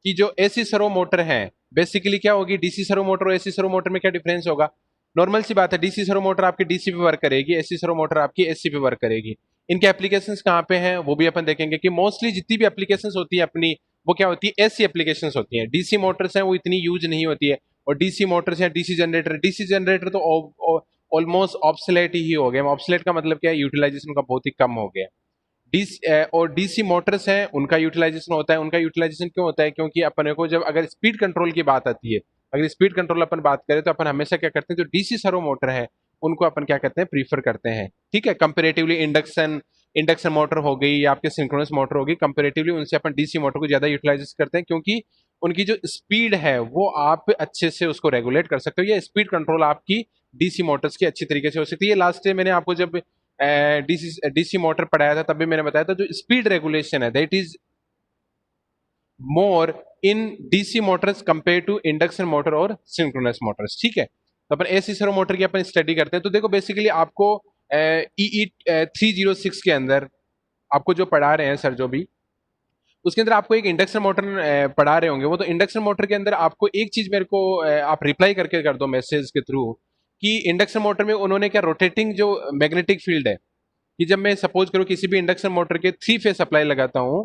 कि जो AC servo motor है बेसिकली क्या होगी, डीसी सर्वो मोटर और एसी सर्वो मोटर में क्या डिफरेंस होगा। नॉर्मल सी बात है, डीसी सर्वो मोटर आपकी डीसी पे वर्क करेगी, एसी सर्वो मोटर आपकी एसी पे वर्क करेगी। इनके एप्लीकेशंस कहाँ पे हैं वो भी अपन देखेंगे कि मोस्टली जितनी भी एप्लीकेशंस होती है अपनी, वो क्या होती है, एसी एप्लीकेशंस होती हैं। डीसी मोटर्स हैं वो इतनी यूज नहीं होती है, और डीसी मोटर्स या डीसी जनरेटर तो ऑलमोस्ट ऑब्सोलेट ही हो गए। ऑब्सोलेट का मतलब क्या है, यूटिलाइजेशन का बहुत ही कम हो गया। और डीसी मोटर्स हैं उनका यूटिलाइजेशन होता है। उनका यूटिलाइजेशन क्यों होता है, क्योंकि अपने को जब अगर स्पीड कंट्रोल की बात आती है, अगर स्पीड कंट्रोल अपन बात करें तो अपन हमेशा क्या करते हैं, जो डीसी सर्वो मोटर है उनको अपन क्या करते हैं, प्रीफर करते हैं। ठीक है, कंपेरेटिवली इंडक्शन इंडक्शन मोटर हो गई या आपके सिंक्रोनस मोटर होगी, कंपेरेटिवली उनसे अपन डीसी मोटर को ज्यादा यूटिलाइज करते हैं, क्योंकि उनकी जो स्पीड है वो आप अच्छे से उसको रेगुलेट कर सकते हो, या स्पीड कंट्रोल आपकी डीसी मोटर्स की अच्छी तरीके से हो सकती है। ये लास्ट डे मैंने आपको जब डीसी मोटर पढ़ाया था तब भी मैंने बताया था, जो स्पीड रेगुलेशन है that is more in DC motors compare to induction motor और सिंक्रोनस मोटर्स। ठीक है, तो अपन एसी सर्वो मोटर की अपन स्टडी करते हैं। तो देखो बेसिकली आपको ई 306 के अंदर आपको जो पढ़ा रहे हैं सर जो भी, उसके अंदर आपको एक इंडक्शन मोटर पढ़ा रहे होंगे। वो तो इंडक्शन मोटर के अंदर आपको एक चीज मेरे को आप रिप्लाई करके कर दो मैसेज के थ्रू, कि इंडक्शन मोटर में उन्होंने क्या रोटेटिंग जो मैग्नेटिक फील्ड है, कि जब मैं सपोज करूं किसी भी इंडक्शन मोटर के 3 फेज सप्लाई लगाता हूं,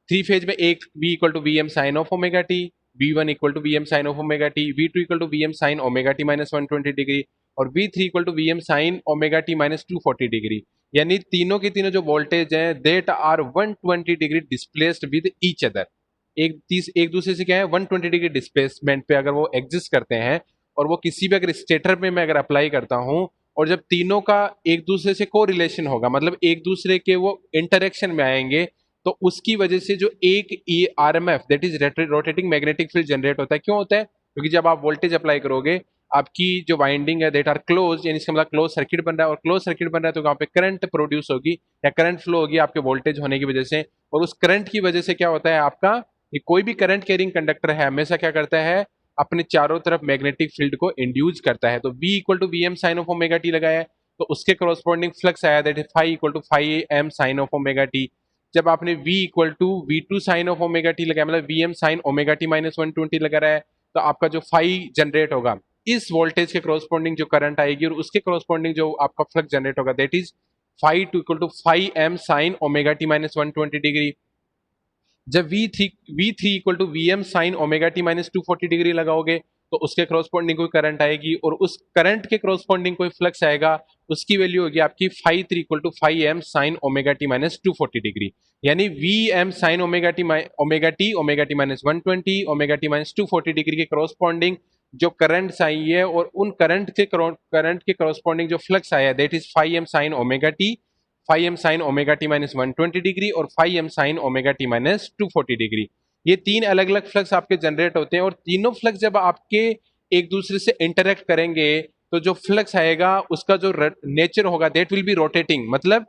3 फेज में एक V equal to V M sine of omega t, V1 equal to V M sine of omega t, V2 equal to V M sine omega T minus 120 degree, और V3 equal to V M sine omega T minus 240 degree. यानी तीनों के तीनों जो voltage हैं that are 120 degree displaced with each other. एक दूसरे से क्या है, 120 डिग्री डिस्प्लेसमेंट पे अगर वो एग्जिस्ट करते हैं, और वो किसी भी अगर स्टेटर में मैं अगर अप्लाई करता हूं, और जब तीनों का एक दूसरे से को रिलेशन होगा, मतलब एक दूसरे के वो इंटरेक्शन में आएंगे, तो उसकी वजह से जो एक RMF that is rotating magnetic field generate होता है। क्यों होता है, क्योंकि जब आप वोल्टेज अप्लाई करोगे, आपकी जो वाइंडिंग है देट आर क्लोज, यानी इसका मतलब क्लोज सर्किट बन रहा है, और क्लोज सर्किट बन रहा है तो वहां पे करंट प्रोड्यूस होगी या करंट फ्लो होगी आपके वोल्टेज होने की वजह से। और उस करंट की वजह से क्या होता है आपका, ये कोई भी करंट कैरिंग कंडक्टर है हमेशा क्या करता है, अपने चारों तरफ मैग्नेटिक फील्ड को इंड्यूस करता है। तो V equal to V M sine of omega t लगाया है, तो उसके कॉरस्पॉन्डिंग फ्लक्स आया that is phi equal to phi M sine of omega t. जब आपने V equal to V2 sine of omega t लगाया, मतलब v M sine omega T minus 120 लगा रहा है, तो आपका जो फाई जनरेट होगा, इस वोल्टेज के कॉरस्पॉन्डिंग जो करंट आएगी और उसके कॉरस्पॉन्डिंग जो आपका फ्लक्स जनरेट होगा that is phi two equal to phi M sine omega T minus 120 degree. जब V three equal to V M sine omega T minus 240 degree लगाओगे, तो उसके क्रॉसपॉन्डिंग कोई करंट आएगी, और उस करंट के क्रॉसपॉन्डिंग कोई फ्लक्स आएगा, उसकी वैल्यू होगी आपकी phi three equal to phi M sine omega T minus 240 degree. यानी V M sine omega T minus 120 omega T minus 240 degree के क्रॉसपॉन्डिंग जो करंट आई है, और उन करंट के क्रॉसपॉन्डिंग जो फ्लक्स आया that is phi M sine omega T, phi M sine omega T minus 120 degree, और phi M sine omega T minus 240 degree. ये तीन अलग अलग फ्लक्स आपके जनरेट होते हैं, और तीनों फ्लक्स जब आपके एक दूसरे से इंटरेक्ट करेंगे, तो जो फ्लक्स आएगा उसका जो नेचर होगा दैट विल बी रोटेटिंग, मतलब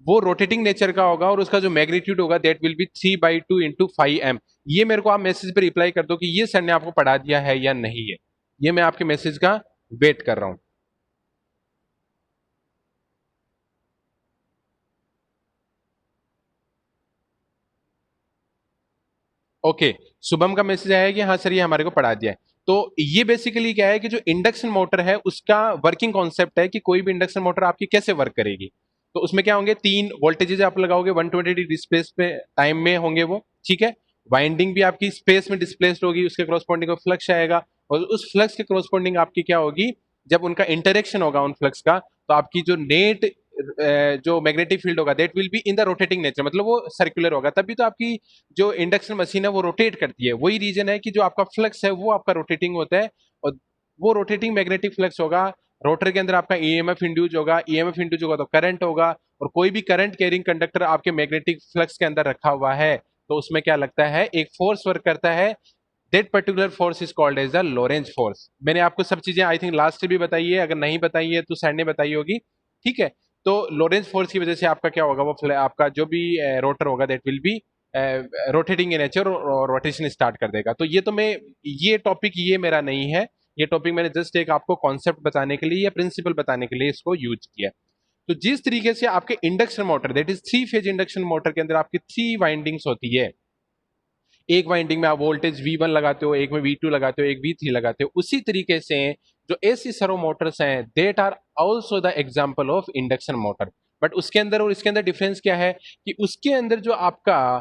वो रोटेटिंग नेचर का होगा, और उसका जो मैग्नीट्यूड होगा that will be 3/2 into five m. ये मेरे को आप मैसेज पे रिप्लाई कर दो कि ये सर ने आपको पढ़ा दिया है या नहीं है। ये मैं आपके मैसेज का वेट कर रहा हूं। ओके, शुभम का मैसेज आया है कि हाँ सर ये हमारे को पढ़ा दिया है। तो ये बेसिकली क्या है कि जो इंडक्शन मोटर है उसका वर्किंग कॉन्सेप्ट है कि कोई भी इंडक्शन मोटर आपकी कैसे वर्क करेगी। तो उसमें क्या होंगे, तीन वोल्टेजेस आप लगाओगे 120 डिग्री स्पेस पे टाइम में होंगे वो। ठीक है, वाइंडिंग भी आपकी स्पेस में डिस्प्लेस्ड होगी, उसके क्रॉसपॉन्डिंग फ्लक्स आएगा, और उस फ्लक्स के क्रॉसपॉन्डिंग आपकी क्या होगी, जब उनका इंटरेक्शन होगा उन फ्लक्स का, तो आपकी जो नेट जो मैग्नेटिक फील्ड होगा that will be in the rotating nature, मतलब वो सर्कुलर होगा। तभी तो आपकी जो इंडक्शन मशीन है वो रोटेट करती है। वही रीजन है कि जो आपका फ्लक्स है वो आपका रोटेटिंग होता है, और वो रोटेटिंग मैग्नेटिक फ्लक्स होगा। रोटर के अंदर आपका ईएमएफ इंड्यूस होगा, ईएमएफ इंड्यूस होगा तो करंट होगा, और कोई भी करंट कैरिंग कंडक्टर आपके मैग्नेटिक फ्लक्स के अंदर रखा हुआ है, तो उसमें क्या लगता है, एक फोर्स वर्क करता है। That particular force is called as the Lorentz force. मैंने आपको सब चीजें आई थिंक लास्ट भी बताई है, अगर नहीं बताई है तो सर ने बताई होगी। ठीक है, तो लोरेंज फोर्स की वजह से आपका क्या होगा, वो आपका जो भी रोटर होगा that will be rotating in nature, और रोटेशन स्टार्ट कर देगा। तो ये तो मैं, ये टॉपिक ये मेरा नहीं है, ये टॉपिक मैंने जस्ट एक आपको कॉन्सेप्ट बताने के लिए या प्रिंसिपल बताने के लिए इसको यूज किया। तो जिस तरीके से आपके induction motor that is 3 phase induction motor के अंदर आपकी 3 वाइंडिंग्स होती है, एक वाइंडिंग में आप वोल्टेज V1 लगाते हो, एक में V2 लगाते हो, एक V3 लगाते हो। उसी तरीके से जो AC सर्वो मोटर्स हैं that are also the example of induction motor. But उसके अंदर और इसके अंदर डिफरेंस क्या है कि उसके अंदर जो आपका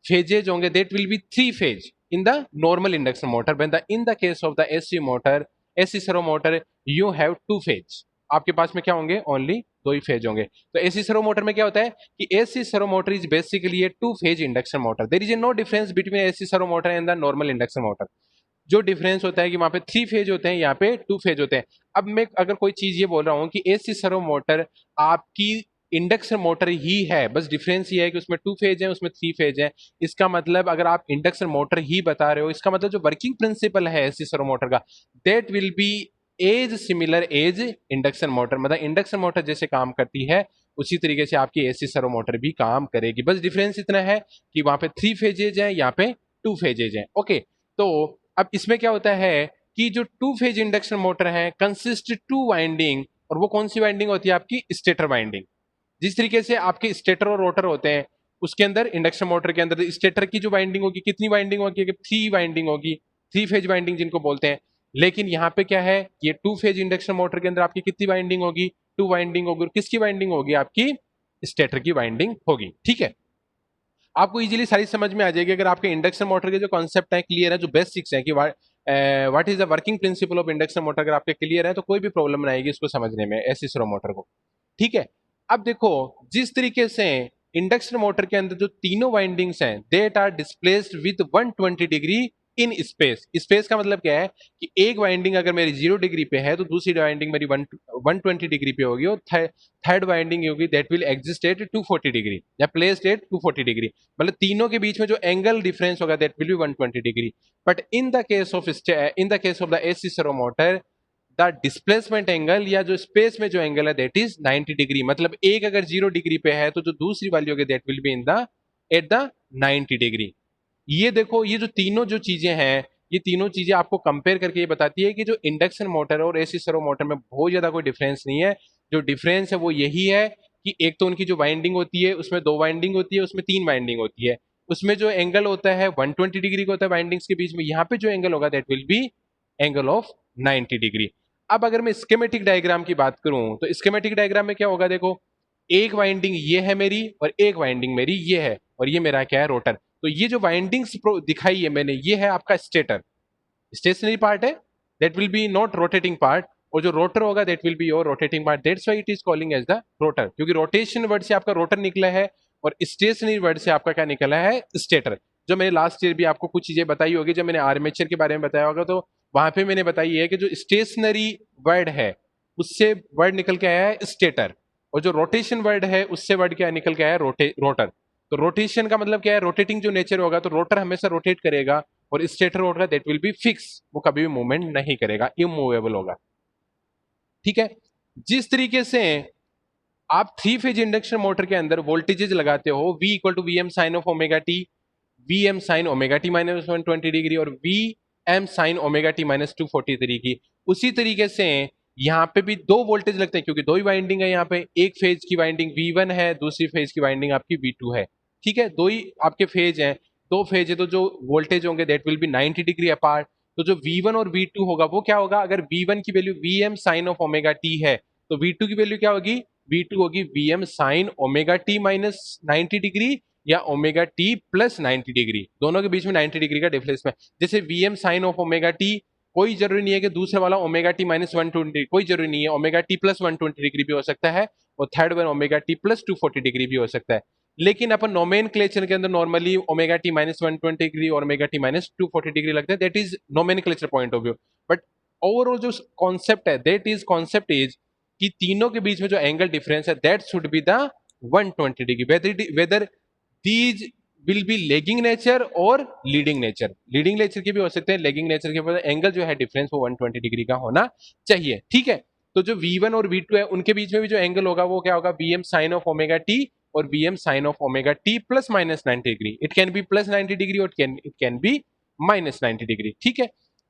फेजेज होंगे that will be 3 phase in the normal induction motor, when the in the case of the AC motor, AC servo motor, you have 2 phase. आपके पास में क्या होंगे? ओनली 2 ही फेज होंगे। तो AC सर्वो मोटर में क्या होता है कि AC servo motor is basically a 2 phase induction motor. There is no difference between AC servo motor and the normal induction motor. जो डिफरेंस होता है कि वहां पे 3 फेज होते हैं, यहाँ पे 2 फेज होते हैं। अब मैं अगर कोई चीज ये बोल रहा हूँ कि AC सर्वो मोटर आपकी इंडक्शन मोटर ही है, बस डिफरेंस ये है कि उसमें 2 फेज है, उसमें 3 फेज है। इसका मतलब अगर आप इंडक्शन मोटर ही बता रहे हो, इसका मतलब जो वर्किंग प्रिंसिपल है AC सर्वो मोटर का that will be as similar as induction motor. मतलब इंडक्शन मोटर जैसे काम करती है उसी तरीके से आपकी AC सर्वो मोटर भी काम करेगी। बस डिफरेंस इतना है कि वहां पे 3 फेजेज है, यहाँ पे 2 फेजेज है। ओके, तो अब इसमें क्या होता है कि जो 2 फेज इंडक्शन मोटर है कंसिस्ट 2 वाइंडिंग, और वो कौन सी वाइंडिंग होती है? आपकी स्टेटर वाइंडिंग। जिस तरीके से आपके स्टेटर और रोटर होते हैं, उसके अंदर इंडक्शन मोटर के अंदर स्टेटर की जो वाइंडिंग होगी, कितनी वाइंडिंग होगी? 3 वाइंडिंग होगी, 3 फेज वाइंडिंग जिनको बोलते हैं। लेकिन यहाँ पे क्या है, ये 2 फेज इंडक्शन मोटर के अंदर आपकी कितनी वाइंडिंग होगी? 2 वाइंडिंग होगी। और किसकी वाइंडिंग होगी? आपकी स्टेटर की वाइंडिंग होगी। ठीक है, आपको इजीली सारी समझ में आ जाएगी अगर आपके इंडक्शन मोटर के जो कॉन्सेप्ट है क्लियर है, जो बेसिक्स है कि what is the working principle of induction motor अगर आपके क्लियर है तो कोई भी प्रॉब्लम नहीं आएगी इसको समझने में, ऐसी स्लो मोटर को। ठीक है, अब देखो जिस तरीके से इंडक्शन मोटर के अंदर जो तीनों वाइंडिंग्स हैं that are displaced with 120 degree in space. Space का मतलब क्या है कि एक वाइंडिंग अगर मेरी 0 डिग्री पे है तो दूसरी वाइंडिंग मेरी 120 डिग्री पे होगी, और थर्ड वाइंडिंग होगी that will exist at 240 degree या प्लेस्ड एट 240 डिग्री। मतलब तीनों के बीच में जो एंगल डिफरेंस होगा that will B 120 degree. But in the case of the AC servo motor the displacement angle या जो स्पेस में जो एंगल है दैट इज 90 डिग्री। मतलब एक अगर 0 डिग्री पे है तो जो दूसरी वाली होगी that will be in the at the 90 degree. ये देखो, ये जो तीनों जो चीजें हैं, ये तीनों चीजें आपको कंपेयर करके ये बताती है कि जो इंडक्शन मोटर और AC सर्वो मोटर में बहुत ज्यादा कोई डिफरेंस नहीं है। जो डिफरेंस है वो यही है कि एक तो उनकी जो वाइंडिंग होती है उसमें 2 वाइंडिंग होती है, उसमें 3 वाइंडिंग होती है। उसमें जो एंगल होता है 120 डिग्री का होता है वाइंडिंग्स के बीच में, यहाँ पे जो एंगल होगा that will B angle of 90 degree. अब अगर मैं स्कीमेटिक डायग्राम की बात करूं तो स्कीमेटिक डायग्राम में क्या होगा? देखो, एक वाइंडिंग ये है मेरी और एक वाइंडिंग मेरी ये है, और ये मेरा क्या है? रोटर। तो ये जो वाइंडिंग्स दिखाई है मैंने, ये है आपका स्टेटर, स्टेशनरी पार्ट है, that will be not rotating part. और जो रोटर होगा that will be your rotating part, that's why it is calling as the rotor, क्योंकि रोटेशन वर्ड से आपका रोटर निकला है और स्टेशनरी वर्ड से आपका क्या निकला है? स्टेटर। जो मैंने लास्ट ईयर भी आपको कुछ चीजें बताई होगी, जब मैंने आर्मेचर के बारे में बताया होगा तो वहां पे मैंने बताई है कि जो स्टेशनरी वर्ड है उससे वर्ड निकल के आया है स्टेटर, और जो रोटेशन वर्ड है उससे वर्ड क्या निकल के आया है? रोटर। तो रोटेशन का मतलब क्या है? रोटेटिंग जो नेचर होगा, तो रोटर हमेशा रोटेट करेगा, और स्टेटर होगा दैट विल बी फिक्स, वो कभी भी मूवमेंट नहीं करेगा, इमूवेबल होगा। ठीक है, जिस तरीके से आप 3 फेज इंडक्शन मोटर के अंदर वोल्टेजेस लगाते हो V equal to V M sine of omega T, V M sine omega T minus 120 degree और V M sine omega T minus 240 degree, उसी तरीके से यहाँ पे भी 2 वोल्टेज लगते हैं क्योंकि 2 ही वाइंडिंग है। यहाँ पे एक फेज की वाइंडिंग V1 है, दूसरी फेज की वाइंडिंग आपकी V2 है। ठीक है, 2 ही आपके फेज हैं, 2 फेज है, तो जो वोल्टेज होंगे that will be 90 degree apart. तो जो V1 और V2 होगा वो क्या होगा? अगर V1 की value Vm sine of omega t है तो V2 की वैल्यू क्या होगी? V2 होगी Vm sine omega T minus 90 degree या ओमेगा टी प्लस 90 डिग्री, दोनों के बीच में 90 डिग्री का डिफरेंस में। जैसे Vm sine of omega t, कोई जरूरी नहीं है कि दूसरे वाला ओमेगा टी माइनस 120, कोई जरूरी नहीं है, ओमेगा टी प्लस 120 डिग्री भी हो सकता है, और third one omega T plus 240 degree भी हो सकता है। लेकिन अपन नोमेनक्लेचर के अंदर normally omega T minus 120 degree और ओमेगा टी माइनस 240 डिग्री लगता है, that is nomenclature point of view. But overall जो कॉन्सेप्ट है दैट इज कॉन्सेप्ट इज कि तीनों के बीच में जो एंगल डिफरेंस है that should be the 120 degree, whether these will be lagging nature और लीडिंग नेचर। लीडिंग नेचर के भी हो सकते हैं, लेगिंग नेचर के बाद एंगल जो है डिफरेंस वो 120 डिग्री का होना चाहिए। ठीक है, तो जो V1 और V2 है उनके बीच में भी जो एंगल होगा वो क्या होगा? Vm sine of omega T और Vm sine of omega T plus minus 90 degree. It can be plus 90 degree और it can be minus 90 degree. ठीक है,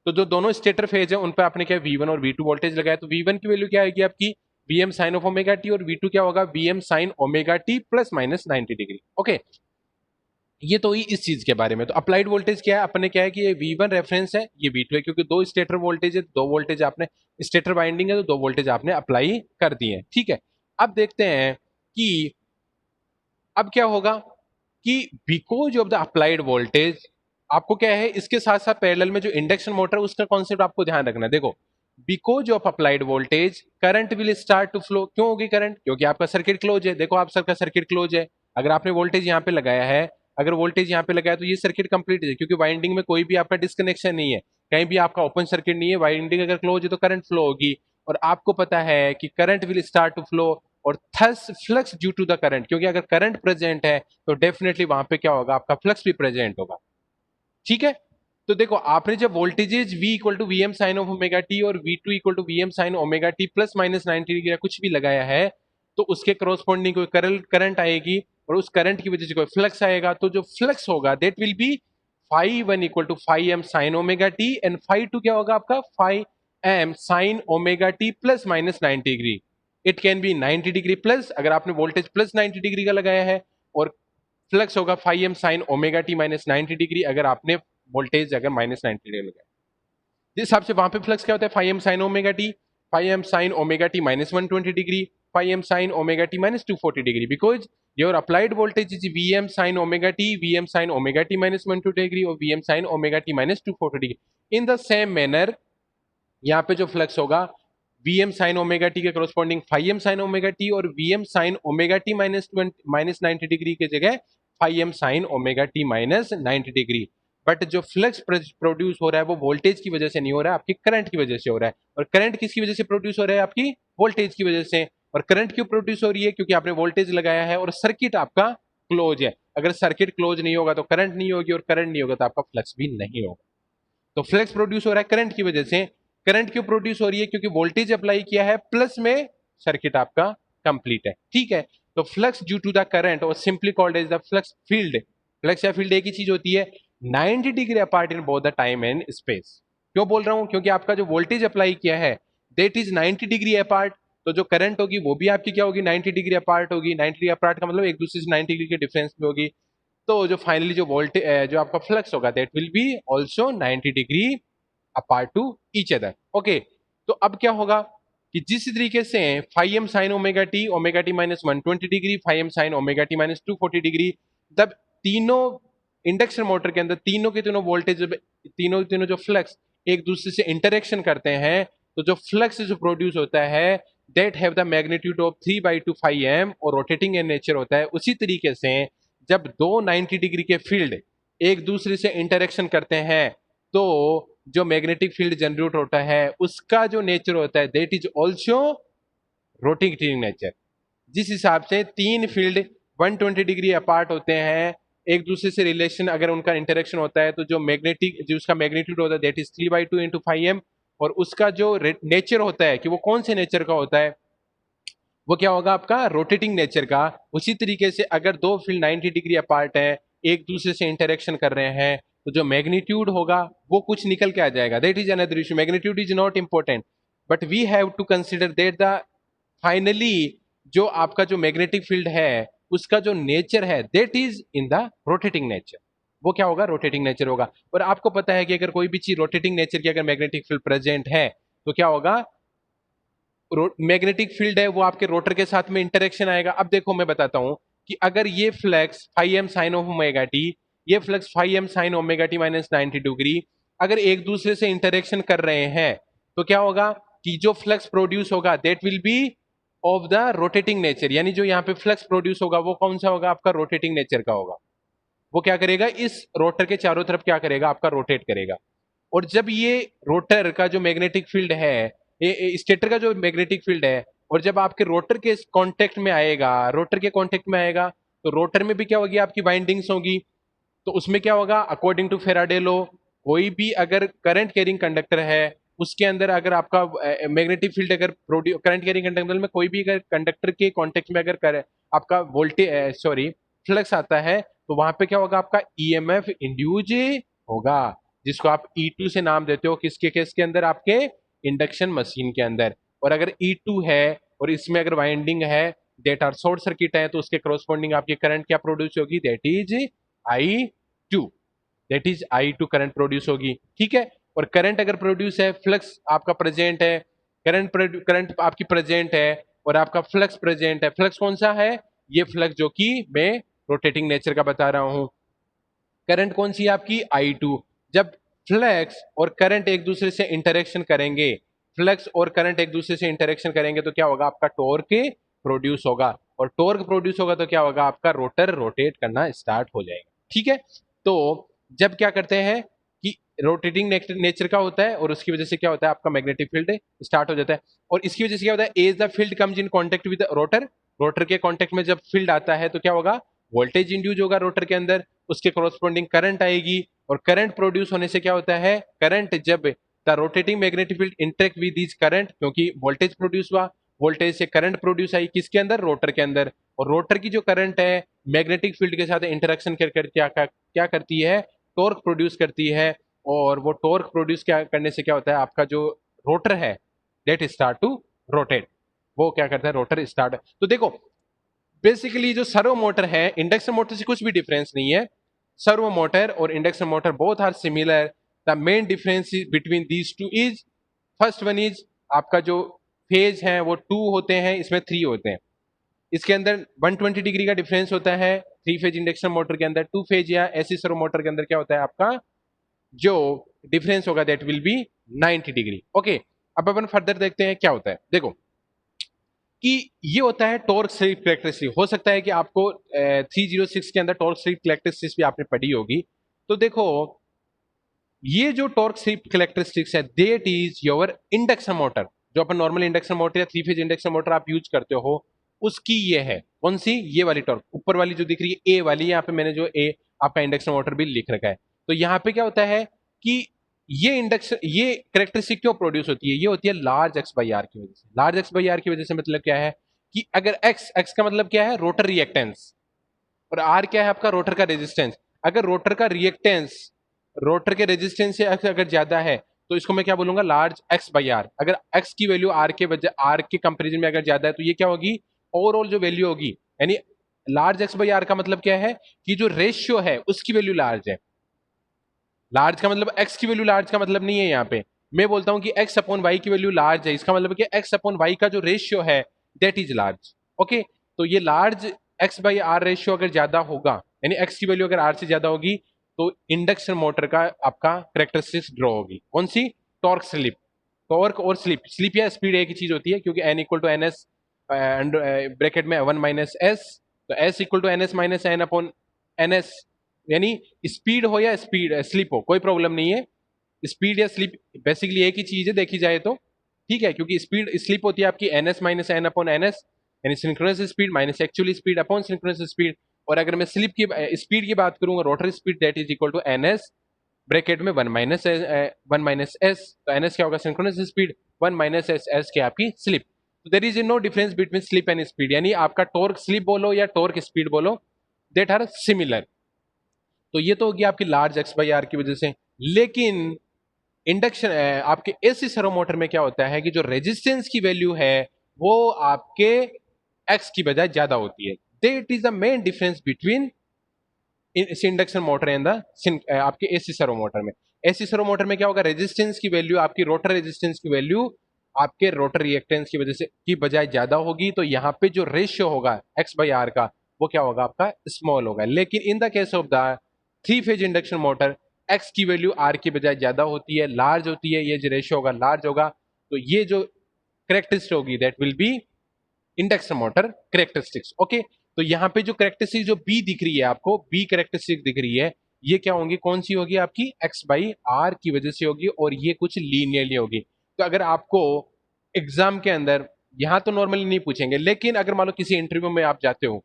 तो जो दोनों स्टेटर फेज है उन पर आपने क्या V1 और V2 वोल्टेज लगाया, तो V1 की वैल्यू क्या आएगी आपकी? Vm sine of omega T, और V2 क्या होगा? Vm sine omega T plus minus 90 degree. Okay, ये तो ही इस चीज के बारे में। तो अप्लाइड वोल्टेज क्या है, अपने क्या है कि ये V1 रेफरेंस है, ये V2 है, क्योंकि दो स्टेटर वोल्टेज है, दो वोल्टेज आपने स्टेटर वाइंडिंग है तो दो वोल्टेज आपने अप्लाई कर दिए हैं, ठीक है। अब देखते हैं कि अब क्या होगा कि because of the applied voltage, आपको क्या है इसके साथ साथ पैरेलल में जो इंडक्शन मोटर है उसका कॉन्सेप्ट आपको ध्यान रखना है। देखो, because of applied voltage current will start to flow. क्यों होगी करंट? क्योंकि आपका सर्किट क्लोज है। देखो आप सबका सर्किट क्लोज है, अगर आपने वोल्टेज यहाँ पे लगाया है, अगर वोल्टेज यहाँ पे लगाया तो ये सर्किट कंप्लीट है, क्योंकि वाइंडिंग में कोई भी आपका डिस्कनेक्शन नहीं है, कहीं भी आपका ओपन सर्किट नहीं है। वाइंडिंग अगर क्लोज है तो करंट फ्लो होगी, और आपको पता है कि current will start to flow और thus flux due to the current, क्योंकि अगर करंट प्रेजेंट है तो डेफिनेटली वहां पे क्या होगा, आपका फ्लक्स भी प्रेजेंट होगा, ठीक है। तो देखो आपने जब voltages V equal to V M sine of omega T और V2 equal to V M sine omega T plus minus 90 degree या कुछ भी लगाया है, तो उसके करस्पॉन्डिंग कोई करंट आएगी, और उस करंट की वजह से कोई फ्लक्स आएगा, तो जो फ्लक्स होगा that will be five one equal to five M sine omega t, and five two क्या होगा आपका five M sine omega T plus minus 90 degree. It can be 90 degree plus, अगर आपने वोल्टेज प्लस 90 डिग्री का लगाया है, और flux होगा five M sine omega T minus 90 degree अगर आपने वोल्टेज अगर माइनस 90 डिग्री लगाया। जिस हिसाब से वहां पे फ्लक्स क्या होता है, five M sine omega T, five M sine omega T minus 120 degree, five M sine omega T minus 240 degree, because your applied voltage is V M sine omega T, V M sine omega T minus 120 degree और V M sine omega T minus 240 degree. In the same manner यहाँ पे जो flux होगा V M sine omega T के corresponding five M sine omega T, और V M sine omega T minus 90 degree की जगह five M sine omega T minus 90 degree. But जो flux produce हो रहा है वो वोल्टेज की वजह से नहीं हो रहा है, आपकी करंट की वजह से हो रहा है। और करंट किसकी वजह से प्रोड्यूस हो रहा है, आपकी वोल्टेज की वजह से। और करंट क्यों प्रोड्यूस हो रही है, क्योंकि आपने वोल्टेज लगाया है और सर्किट आपका क्लोज है। अगर सर्किट क्लोज नहीं होगा तो करंट नहीं होगी, और करंट नहीं होगा तो आपका फ्लक्स भी नहीं होगा। तो फ्लक्स प्रोड्यूस हो रहा है करंट की वजह से। करंट क्यों प्रोड्यूस हो रही है, क्योंकि वोल्टेज अप्लाई किया है प्लस में सर्किट आपका कंप्लीट है, ठीक है। तो flux due to the current और simply called as the flux field. Flux या फील्ड एक ही चीज होती है, 90 degree apart in both the time and space. क्यों बोल रहा हूं, क्योंकि आपका जो वोल्टेज अप्लाई किया है दैट इज 90 डिग्री अपार्ट, तो जो करंट होगी वो भी आपकी क्या होगी, 90 डिग्री अपार्ट होगी। 90 डिग्री अपार्ट का मतलब एक दूसरे से 90 डिग्री के डिफरेंस में होगी। तो जो फाइनली जो वोल्टेज जो आपका फ्लक्स होगा that will be also 90 degree apart to each other, okay. तो अब क्या होगा कि जिस तरीके से five M sine omega T minus 120 degree, five M sine omega T minus 240 degree, तब तीनों इंडक्शन मोटर के अंदर तीनों के तीनों वोल्टेज, तीनों के तीनों जो फ्लक्स एक दूसरे से इंटरेक्शन करते हैं, तो जो फ्लक्स जो प्रोड्यूस होता है that have the magnitude of 3/2 φm और रोटेटिंग इन नेचर होता है। उसी तरीके से जब दो 90 डिग्री के फील्ड एक दूसरे से इंटरेक्शन करते हैं, तो जो मैग्नेटिक फील्ड जनरेट होता है उसका जो नेचर होता है that is also rotating nature. जिस हिसाब से तीन फील्ड 120 डिग्री अपार्ट होते हैं, एक दूसरे से रिलेशन अगर उनका इंटरेक्शन होता है, तो जो मैग्नेटिक जो उसका मैग्नीट्यूड होता है दैट इज 3/2 × 5m, और उसका जो नेचर होता है कि वो कौन से नेचर का होता है, वो क्या होगा आपका रोटेटिंग नेचर का। उसी तरीके से अगर दो फील्ड 90 डिग्री अपार्ट है, एक दूसरे से इंटरेक्शन कर रहे हैं, तो जो मैग्नीट्यूड होगा वो कुछ निकल के आ जाएगा, that is another issue. Magnitude is not important, but we have to consider that the finally जो आपका जो मैग्नेटिक फील्ड है उसका जो नेचर है that is in the rotating nature. वो क्या होगा, रोटेटिंग नेचर होगा। और आपको पता है कि अगर कोई भी चीज रोटेटिंग नेचर की अगर मैग्नेटिक फील्ड प्रेजेंट है तो क्या होगा, मैग्नेटिक फील्ड है वो आपके रोटर के साथ में इंटरेक्शन आएगा। अब देखो मैं बताता हूं कि अगर ये flux five M sine of omega T, ये flux five M sine omega T minus 90 degree अगर एक दूसरे से इंटरेक्शन कर रहे हैं, तो क्या होगा कि जो फ्लक्स प्रोड्यूस होगा that will B of the rotating nature. यानी जो यहाँ पे फ्लक्स प्रोड्यूस होगा वो कौन सा होगा, आपका रोटेटिंग नेचर का होगा। वो क्या करेगा, इस रोटर के चारों तरफ क्या करेगा, आपका रोटेट करेगा। और जब ये रोटर का जो मैग्नेटिक फील्ड है, ये स्टेटर का जो मैग्नेटिक फील्ड है, और जब आपके रोटर के कांटेक्ट में आएगा, रोटर के कांटेक्ट में आएगा, तो रोटर में भी क्या होगी, आपकी वाइंडिंग्स होगी। तो उसमें क्या होगा, अकॉर्डिंग टू फेराडे लॉ, कोई भी अगर करंट कैरिंग कंडक्टर है उसके अंदर अगर आपका मैग्नेटिक फील्ड अगर करंट कैरिंग कंडक्टर में कोई भी अगर कंडक्टर के कांटेक्ट में अगर आपका वोल्टेज सॉरी फ्लक्स आता है, तो वहां पे क्या होगा, आपका ईएमएफ इंड्यूज होगा, जिसको आप E2 से नाम देते हो। किसके केस के अंदर, आपके इंडक्शन मशीन के अंदर। और अगर E2 है और इसमें अगर वाइंडिंग है डेट आर शॉर्ट सर्किट है, तो उसके करस्पॉन्डिंग आपकी करंट क्या प्रोड्यूस होगी, that is I2, that is I2 current produce होगी, ठीक है। और करंट अगर प्रोड्यूस है, फ्लक्स आपका प्रेजेंट है, करंट आपकी प्रेजेंट है और आपका फ्लक्स प्रेजेंट है। फ्लक्स कौन सा है? ये फ्लक्स जो कि मैं रोटेटिंग नेचर का बता रहा हूं। करंट कौन सी है आपकी? I2। जब फ्लक्स और करंट एक दूसरे से इंटरेक्शन करेंगे, फ्लक्स और करंट एक दूसरे से इंटरेक्शन करेंगे तो क्या होगा? आपका टॉर्क प्रोड्यूस होगा, और टॉर्क प्रोड्यूस होगा तो क्या होगा? आपका रोटर रोटेट करना स्टार्ट हो जाएगा, ठीक है। तो जब क्या करते हैं कि रोटेटिंग नेचर का होता है और उसकी वजह से क्या होता है? आपका मैग्नेटिक फील्ड स्टार्ट हो जाता है, और इसकी वजह से क्या होता है? As the field comes in contact with rotor, rotor के कांटेक्ट में जब फील्ड आता है तो क्या होगा? वोल्टेज इंड्यूस होगा रोटर के अंदर, उसके कोरोस्पोंडिंग करंट आएगी, और करंट प्रोड्यूस होने से क्या होता है? करंट जब the rotating magnetic field interact with this current, क्योंकि वोल्टेज प्रोड्यूस हुआ, वोल्टेज से करंट प्रोड्यूस आई किसके अंदर? रोटर के अंदर। और रोटर की जो करंट है मैग्नेटिक फील्ड के साथ इंटरेक्शन कर क्या करती है? टॉर्क प्रोड्यूस करती है, और वो टॉर्क प्रोड्यूस क्या करने से क्या होता है? आपका जो रोटर है डेट स्टार्ट टू रोटेट, वो क्या करता है? Rotor start. तो देखो बेसिकली जो सर्वो मोटर है, इंडक्शन मोटर से कुछ भी डिफरेंस नहीं है। सर्वो मोटर और induction motor both are similar. The main difference between these two is, first one is आपका जो फेज है वो 2 होते हैं, इसमें 3 होते हैं। इसके अंदर 120 डिग्री का डिफरेंस होता है 3 फेज इंडक्शन मोटर के अंदर। 2 फेज या एसी सर्वो मोटर के अंदर क्या होता है? आपका जो डिफरेंस होगा that will be 90 degree. Okay, अब अपन फर्दर देखते हैं क्या होता है। देखो कि ये होता है टॉर्क स्लिप कैरेक्टरिस्टिक। हो सकता है कि आपको 306 के अंदर टॉर्क स्लिप कैरेक्टरिस्टिक्स भी आपने पढ़ी होगी। तो देखो ये जो टॉर्क स्लिप कैरेक्टरिस्टिक्स है that is your induction motor, जो अपन नॉर्मल इंडक्शन मोटर या 3 फेज इंडक्शन मोटर आप यूज करते हो उसकी ये है। कौन सी? ये वाली टॉर्क ऊपर वाली जो दिख रही है ए वाली, यहाँ पे मैंने जो ए आपका इंडक्शन मोटर भी लिख रखा है। तो यहाँ पे क्या होता है कि ये इंडक्शन, ये कैरेक्टरिस्टिक क्यों प्रोड्यूस होती है? ये होती है लार्ज एक्स बाई आर की वजह से। लार्ज एक्स बाई आर की वजह से मतलब क्या है कि अगर एक्स, एक्स का मतलब क्या है? रोटर रिएक्टेंस, और आर क्या है? आपका रोटर का रेजिस्टेंस। अगर रोटर का रिएक्टेंस रोटर के रेजिस्टेंस से अगर ज्यादा है तो इसको मैं क्या बोलूंगा? Large x by r. अगर एक्स की वैल्यू आर के वजह आर के कंपेरिजन में अगर ज्यादा है तो ये क्या होगी? ओवरऑल जो वैल्यू होगी, यानी लार्ज एक्स बाई आर का मतलब क्या है कि जो रेशियो है उसकी वैल्यू लार्ज है। लार्ज का मतलब एक्स की वैल्यू लार्ज का मतलब नहीं है। यहाँ पे मैं बोलता हूं कि एक्स अपॉन वाई की वैल्यू लार्ज है, इसका मतलब कि एक्स अपॉन वाई का जो रेशियो है दैट इज लार्ज। ओके, तो ये large x by r ratio अगर ज्यादा होगा, यानी एक्स की वैल्यू अगर आर से ज्यादा होगी तो इंडक्शन मोटर का आपका करेक्टरिस्टिक्स ड्रॉ होगी। कौन सी? Torque slip. टॉर्क और स्लिप, स्लिप या स्पीड एक ही चीज होती है, क्योंकि N equal to N S bracket में 1 माइनस एस, तो S equal to N S minus N upon N S, यानी स्पीड हो या स्पीड स्लिप हो कोई प्रॉब्लम नहीं है। स्पीड या स्लिप बेसिकली एक ही चीज है देखी जाए तो, ठीक है, क्योंकि स्पीड स्लिप होती है आपकी N S minus N upon N S, यानी synchronous speed minus actual speed upon synchronous speed. और अगर मैं स्लिप की स्पीड की बात करूंगा, rotor speed that is equal to N S bracket में 1 माइनस एस, तो एन एस क्या होगा? Synchronous speed, 1 minus S, S क्या आपकी स्लिप। तो there is no difference between slip and speed, यानी आपका टॉर्क स्लिप बोलो या टॉर्क स्पीड बोलो देट आर सिमिलर। तो ये तो होगी आपकी लार्ज एक्स बाई आर की वजह से। लेकिन इंडक्शन आपके एसी सर्वो मोटर में क्या होता है कि जो रेजिस्टेंस की वैल्यू है वो आपके एक्स की बजाय ज्यादा होती है। That is the main difference between induction motor and the आपके एसी सर्वो मोटर में। एसी सर्वो मोटर में क्या होगा? रेजिस्टेंस की वैल्यू, आपकी रोटर रेजिस्टेंस की वैल्यू आपके रोटर रिएक्टेंस की वजह से की बजाय ज्यादा होगी, तो यहाँ पे जो रेशियो होगा एक्स बाई आर का वो क्या होगा? आपका स्मॉल होगा। लेकिन in the case of the 3 phase induction motor x की वैल्यू आर की बजाय ज्यादा होती है, लार्ज होती है, ये जो रेशियो होगा लार्ज होगा। तो ये जो करेक्टरिस्टिक होगी that will B induction motor characteristics. Okay, तो यहाँ पे जो करेक्टरिस्टिक जो बी दिख रही है आपको, बी करेक्टरिस्टिक दिख रही है, ये क्या होंगी? कौन सी होगी? आपकी एक्स बाई आर की वजह से होगी, और ये कुछ लीनियरली होगी। तो अगर आपको एग्जाम के अंदर, यहाँ तो नॉर्मली नहीं पूछेंगे, लेकिन अगर मान लो किसी इंटरव्यू में आप जाते हो,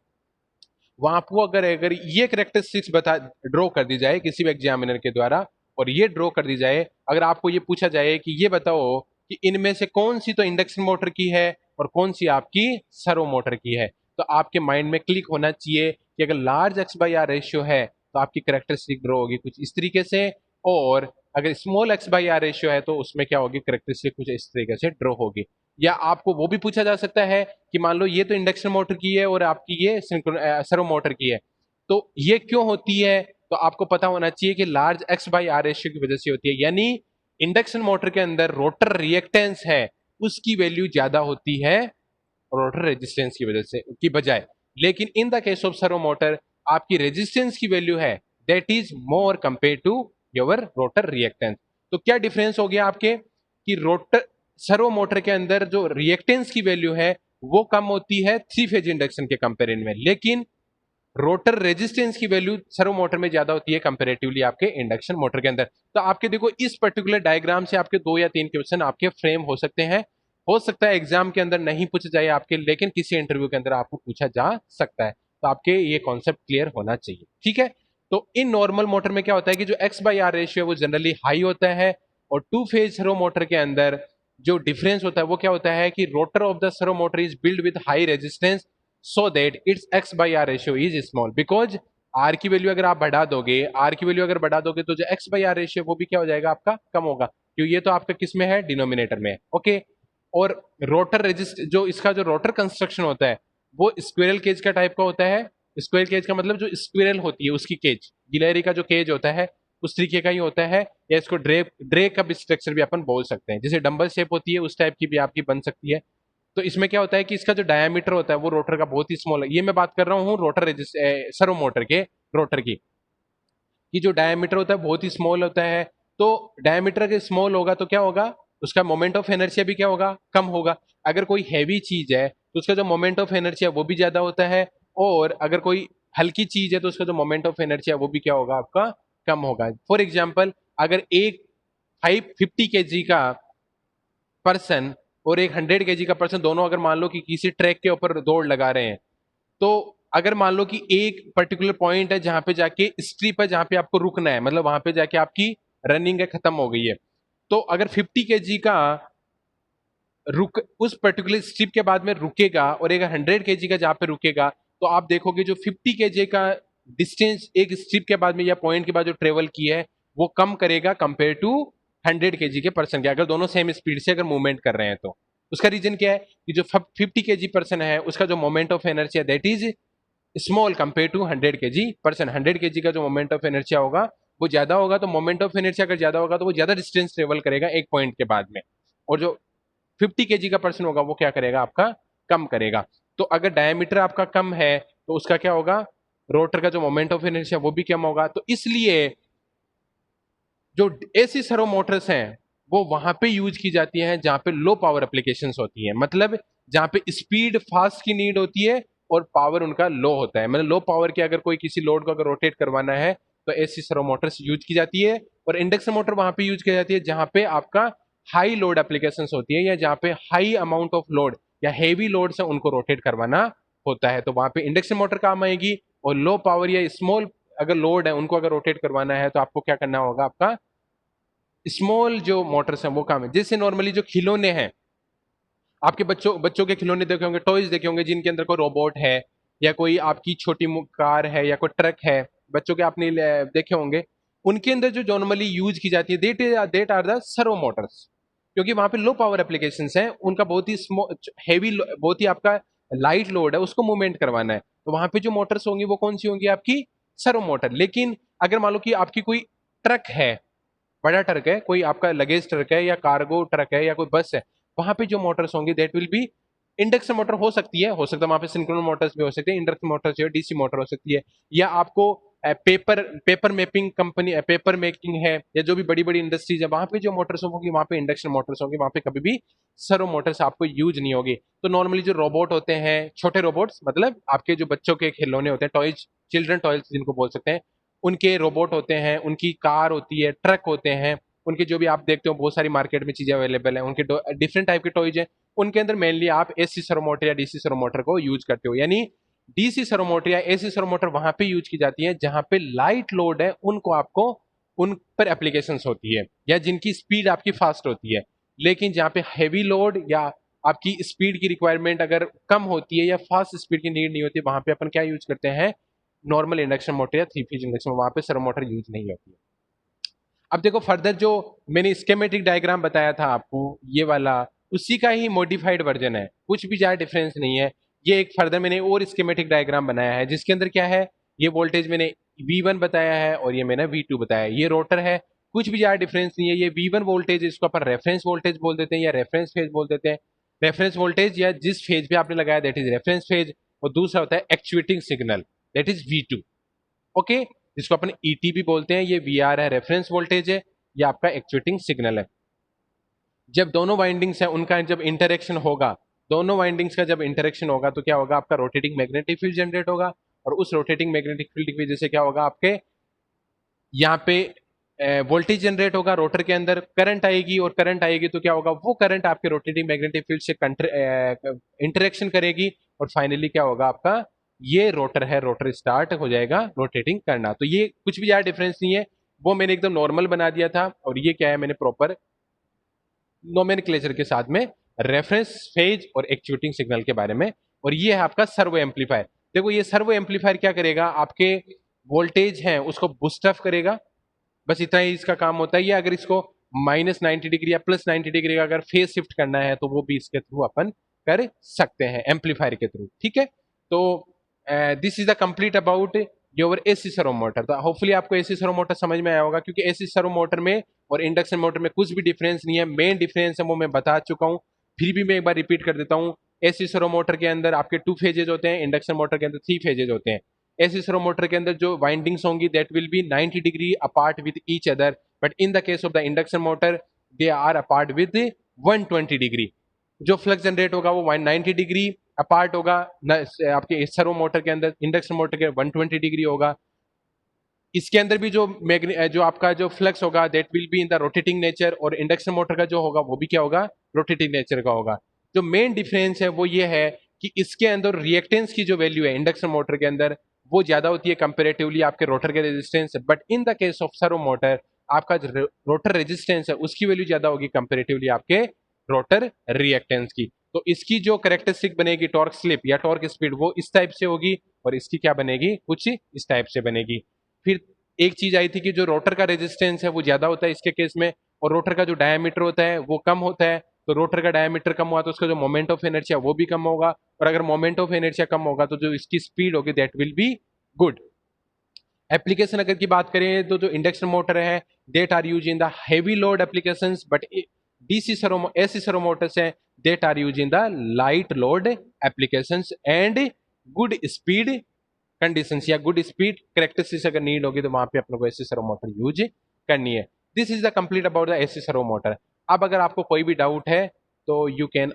वहां आपको अगर अगर ये करेक्टरिस्टिक्स बता ड्रॉ कर दी जाए किसी भी एग्जामिनर के द्वारा, और ये ड्रॉ कर दी जाए, अगर आपको ये पूछा जाए कि ये बताओ कि इनमें से कौन सी तो इंडक्शन मोटर की है और कौन सी आपकी सर्वो मोटर की है, तो आपके माइंड में क्लिक होना चाहिए कि अगर large x by r ratio है तो आपकी करेक्टरिस्टिक ड्रॉ होगी कुछ इस तरीके से, और अगर small x by r ratio है तो उसमें क्या होगी? करेक्टरिस्टिक कुछ इस तरीके से ड्रॉ होगी। या आपको वो भी पूछा जा सकता है कि मान लो ये तो इंडक्शन मोटर की है और आपकी ये सर्वो मोटर की है, तो ये क्यों होती है? तो आपको पता होना चाहिए कि large x by r ratio की वजह से होती है, यानी इंडक्शन मोटर के अंदर रोटर रिएक्टेंस है उसकी वैल्यू ज्यादा होती है रोटर रेजिस्टेंस की वजह से की बजाय। लेकिन in the case of servo motor आपकी रेजिस्टेंस की वैल्यू है that is more compare to your rotor reactance. तो क्या डिफरेंस हो गया आपके कि रोटर सर्वो मोटर के अंदर जो रिएक्टेंस की वैल्यू है वो कम होती है थ्री फेज इंडक्शन के कंपेरिजन में, लेकिन रोटर रेजिस्टेंस की वैल्यू सर्वो मोटर में ज्यादा होती है कंपेरेटिवली आपके इंडक्शन मोटर के अंदर। तो आपके देखो इस पर्टिकुलर डायग्राम से आपके 2 या 3 क्वेश्चन आपके फ्रेम हो सकते हैं। हो सकता है एग्जाम के अंदर नहीं पूछा जाए आपके, लेकिन किसी इंटरव्यू के अंदर आपको पूछा जा सकता है। तो आपके ये कॉन्सेप्ट क्लियर होना चाहिए, ठीक है। तो इन नॉर्मल मोटर में क्या होता है कि जो एक्स बाई आर रेशियो है वो जनरली हाई होता है, और टू फेज सर्वो मोटर के अंदर जो डिफरेंस होता है वो क्या होता है कि rotor of the servo motor is build with high resistance so that its x by r ratio is small, because r की वैल्यू अगर आप बढ़ा दोगे, आर की वैल्यू अगर बढ़ा दोगे तो जो एक्स बाई आर रेशियो वो भी क्या हो जाएगा आपका कम होगा, क्योंकि ये तो आपका किस में है डिनोमिनेटर में, ओके। और रोटर रेजिस्ट जो इसका जो रोटर कंस्ट्रक्शन होता है वो स्क्विरल केज का टाइप का होता है। स्क्विरल केज का मतलब जो स्क्विरल होती है उसकी केज, गिलहरी का जो केज होता है उस तरीके का ही होता है, या इसको ड्रे ड्रे का भी स्ट्रक्चर भी अपन बोल सकते हैं, जैसे डंबल शेप होती है उस टाइप की भी आपकी बन सकती है। तो इसमें क्या होता है कि इसका जो डायमीटर होता है वो रोटर का बहुत ही स्मॉल है। ये मैं बात कर रहा हूँ रोटर सर्वो मोटर के रोटर की, कि जो डायमीटर होता है बहुत ही स्मॉल होता है। तो डायमीटर अगर स्मॉल होगा तो क्या होगा, उसका मोमेंट ऑफ इनर्शिया भी क्या होगा, कम होगा। अगर कोई हैवी चीज है तो उसका जो मोमेंट ऑफ इनर्शिया वो भी ज्यादा होता है, और अगर कोई हल्की चीज है तो उसका जो मोमेंट ऑफ इनर्शिया वो भी क्या होगा आपका कम होगा। फॉर एग्जाम्पल अगर एक 550 केजी का पर्सन और एक 100 केजी का पर्सन दोनों अगर मान लो कि किसी ट्रैक के ऊपर दौड़ लगा रहे हैं, तो अगर मान लो कि एक पर्टिकुलर पॉइंट है जहां पे जाके स्ट्रिप है जहां पे आपको रुकना है, मतलब वहां पे जाके आपकी रनिंग है खत्म हो गई है, तो अगर 50 केजी का रुक उस पर्टिकुलर स्ट्रिप के बाद में रुकेगा और एक 100 केजी का जहां पे रुकेगा, तो आप देखोगे जो 50 केजी का डिस्टेंस एक स्ट्रिप के बाद में या पॉइंट के बाद जो ट्रेवल की है वो कम करेगा कंपेयर टू 100 केजी के पर्सन के, अगर दोनों सेम स्पीड से अगर मूवमेंट कर रहे हैं तो। उसका रीजन क्या है कि जो 50 केजी पर्सन है उसका जो moment of energy that is small compare to 100 KG person. 100 KG का जो मोमेंट ऑफ इनर्शिया होगा वो ज्यादा होगा, तो मोमेंट ऑफ इनर्शिया अगर ज्यादा होगा तो वो ज्यादा डिस्टेंस ट्रेवल करेगा एक पॉइंट के बाद में, और जो 50 केजी का पर्सन होगा वो क्या करेगा आपका कम करेगा। तो अगर डायमीटर आपका कम है तो उसका क्या होगा, रोटर का जो मोमेंट ऑफ इनर्शिया वो भी कम होगा। तो इसलिए जो ऐसी सर्वो मोटर्स हैं वो वहां पे यूज की जाती हैं जहां पे लो पावर एप्लीकेशंस होती हैं, मतलब जहां पे स्पीड फास्ट की नीड होती है और पावर उनका लो होता है, मतलब लो पावर के अगर कोई किसी लोड को अगर रोटेट करवाना है तो ऐसी सर्वो मोटर्स यूज की जाती है। और इंडक्शन मोटर वहां पे यूज की जाती है जहां पे आपका हाई लोड एप्लीकेशंस होती है, या जहां पे हाई अमाउंट ऑफ लोड या हेवी लोड से उनको रोटेट करवाना होता है, तो वहां पे इंडक्शन मोटर काम आएगी। और लो पावर या स्मॉल अगर लोड है उनको अगर रोटेट करवाना है तो आपको क्या करना होगा, आपका स्मॉल जो मोटर्स हैं वो काम है। जैसे नॉर्मली जो खिलौने हैं, आपके बच्चों बच्चों के खिलौने देखे होंगे, टॉयज देखे होंगे जिनके अंदर कोई रोबोट है या कोई आपकी छोटी कार है या कोई ट्रक है, बच्चों के आपने देखे होंगे। उनके अंदर जो नॉर्मली यूज की जाती है that are the servo motors, क्योंकि वहां पे लो पावर एप्लीकेशंस हैं, उनका बहुत ही हैवी बहुत ही आपका लाइट लोड है उसको मूवमेंट करवाना है, तो वहां पे जो मोटर्स होंगी वो कौन सी होंगी, आपकी सर्वो मोटर। लेकिन अगर मान लो कि आपकी कोई ट्रक है, बड़ा ट्रक है, कोई आपका लगेज ट्रक है या कार्गो ट्रक है या कोई बस है, वहां पे जो मोटर्स होंगी that will B induction motor हो सकती है, हो सकता है वहां पे सिंक्रोनस मोटर्स भी हो सकते हैं, इंडक्शन मोटर जो है डीसी मोटर हो सकती है, या आपको paper making company paper making है या जो भी बड़ी बड़ी इंडस्ट्रीज है वहां पे जो मोटर्स होंगी वहां पे इंडक्शन मोटर्स होंगी, वहां पे कभी भी सर्वो मोटर्स आपको यूज नहीं होगी। तो नॉर्मली जो रोबोट होते हैं, छोटे रोबोट्स मतलब आपके जो बच्चों के खिलौने होते हैं, टॉयज, चिल्ड्रन टॉयज जिनको बोल सकते हैं, उनके रोबोट होते हैं, उनकी कार होती है, ट्रक होते हैं, उनके जो भी आप देखते हो बहुत सारी मार्केट में चीजें अवेलेबल है, उनके डिफरेंट टाइप के टॉयज हैं, उनके अंदर मेनली आप एसी सर्वो मोटर या डीसी सर्वो मोटर को यूज करते हो। यानी डीसी सर्वो मोटर या एसी सर्वो मोटर वहां पे यूज की जाती है जहां पे लाइट लोड है, उनको आपको उन पर एप्लीकेशंस होती है या जिनकी स्पीड आपकी फास्ट होती है। लेकिन जहां पे हैवी लोड या आपकी स्पीड की रिक्वायरमेंट अगर कम होती है या फास्ट स्पीड की नीड नहीं होती, वहां पे अपन क्या यूज करते हैं, नॉर्मल इंडक्शन मोटर या थ्री फेज इंडक्शन, वहां पे सर्वो मोटर यूज नहीं होती है। अब देखो फर्दर जो मैंने स्केमेटिक डायग्राम बताया था आपको ये वाला, उसी का ही मॉडिफाइड वर्जन है, कुछ भी ज्यादा डिफरेंस नहीं है। ये एक फर्दर मैंने और स्केमेटिक डायग्राम बनाया है जिसके अंदर क्या है, ये वोल्टेज मैंने V1 बताया है और ये मैंने V2 बताया है। ये रोटर है, कुछ भी ज़्यादा डिफरेंस नहीं है। ये V1 वोल्टेज, इसको अपन रेफरेंस वोल्टेज बोल देते हैं या रेफरेंस फेज बोल देते हैं। रेफरेंस वोल्टेज या जिस फेज पे आपने लगाया दैट इज रेफरेंस फेज, और दूसरा होता है actuating signal that is V2। Okay, जिसको अपन ET भी बोलते हैं। ये VR है, रेफरेंस वोल्टेज है, ये आपका एक्चुएटिंग सिग्नल है। जब दोनों वाइंडिंग्स है उनका जब इंटरेक्शन होगा, दोनों वाइंडिंग्स का जब इंटरेक्शन होगा तो क्या होगा, आपका रोटेटिंग मैग्नेटिक फील्ड जनरेट होगा, और उस रोटेटिंग मैग्नेटिक फील्ड की वजह से क्या होगा, आपके यहाँ पे वोल्टेज जनरेट होगा, रोटर के अंदर करंट आएगी, और करंट आएगी तो क्या होगा, वो करंट आपके रोटेटिंग मैग्नेटिक फील्ड से इंटरेक्शन करेगी, और फाइनली क्या होगा, आपका ये रोटर है, रोटर स्टार्ट हो जाएगा रोटेटिंग करना। तो ये कुछ भी ज्यादा डिफरेंस नहीं है, वो मैंने एकदम नॉर्मल बना दिया था, और ये क्या है, मैंने प्रॉपर नोमेनक्लेचर के साथ में रेफरेंस फेज और एक्चुएटिंग सिग्नल के बारे में। और ये है आपका सर्वो एम्पलीफायर। देखो ये सर्वो एम्पलीफायर क्या करेगा, आपके वोल्टेज हैं उसको बूस्ट अप करेगा, बस इतना ही इसका काम होता है। ये अगर इसको -90 डिग्री या +90 डिग्री का अगर फेज शिफ्ट करना है तो वो भी इसके थ्रू अपन कर सकते हैं, एम्पलीफायर के थ्रू। ठीक है, तो this is the complete about your AC servo motor. तो होपफुली आपको एसी सर्वो मोटर समझ में आया होगा, क्योंकि एसी सर्वो मोटर में और इंडक्शन मोटर में कुछ भी डिफरेंस नहीं है। मेन डिफरेंस है वो मैं बता चुका हूँ, फिर भी मैं एक बार रिपीट कर देता हूँ। एसी सर्वो मोटर के अंदर आपके 2 फेजेज होते हैं, इंडक्शन मोटर के अंदर 3 फेजेज होते हैं। एसी सर्वो मोटर के अंदर जो वाइंडिंग्स होंगी that will be 90 degree apart with each other, but in the case of the induction motor they are apart with 120 degree. जो फ्लक्स जनरेट होगा वो 90 डिग्री अपार्ट होगा, आपके सर्वो मोटर के अंदर, इंडक्शन मोटर के 120 डिग्री होगा। इसके अंदर भी जो आपका जो फ्लक्स होगा that will be in the rotating nature, और इंडक्शन मोटर का जो होगा वो भी क्या होगा, रोटेटिंग नेचर का होगा। जो मेन डिफरेंस है वो ये है कि इसके अंदर रिएक्टेंस की जो वैल्यू है इंडक्शन मोटर के अंदर वो ज्यादा होती है कंपेरेटिवली आपके रोटर के resistance, but in the case of servo motor आपका जो रोटर रेजिस्टेंस है उसकी वैल्यू ज्यादा होगी कंपेरेटिवली आपके रोटर रिएक्टेंस की। तो इसकी जो करेक्टरिस्टिक बनेगी टॉर्क स्लिप या टॉर्क स्पीड वो इस टाइप से होगी, और इसकी क्या बनेगी, कुछ इस टाइप से बनेगी। फिर एक चीज आई थी कि जो रोटर का रेजिस्टेंस है वो ज्यादा होता है इसके केस में, और रोटर का जो डायमीटर होता है वो कम होता है। तो रोटर का डायमीटर कम हुआ तो उसका जो मोमेंट ऑफ इनर्शिया वो भी कम होगा, और अगर मोमेंट ऑफ इनर्शिया कम होगा तो जो इसकी स्पीड होगी that will be good. Application अगर की बात करें तो जो इंडक्शन मोटर है that are use in the heavy load applications, but DC servo AC servo motors है that are use in the light load applications and good speed conditions या good speed characteristics अगर need होगी तो वहां पे अपने को एसी सर्वो मोटर यूज करनी है। This is the complete about the AC servo motor. अब अगर आपको कोई भी डाउट है तो यू कैन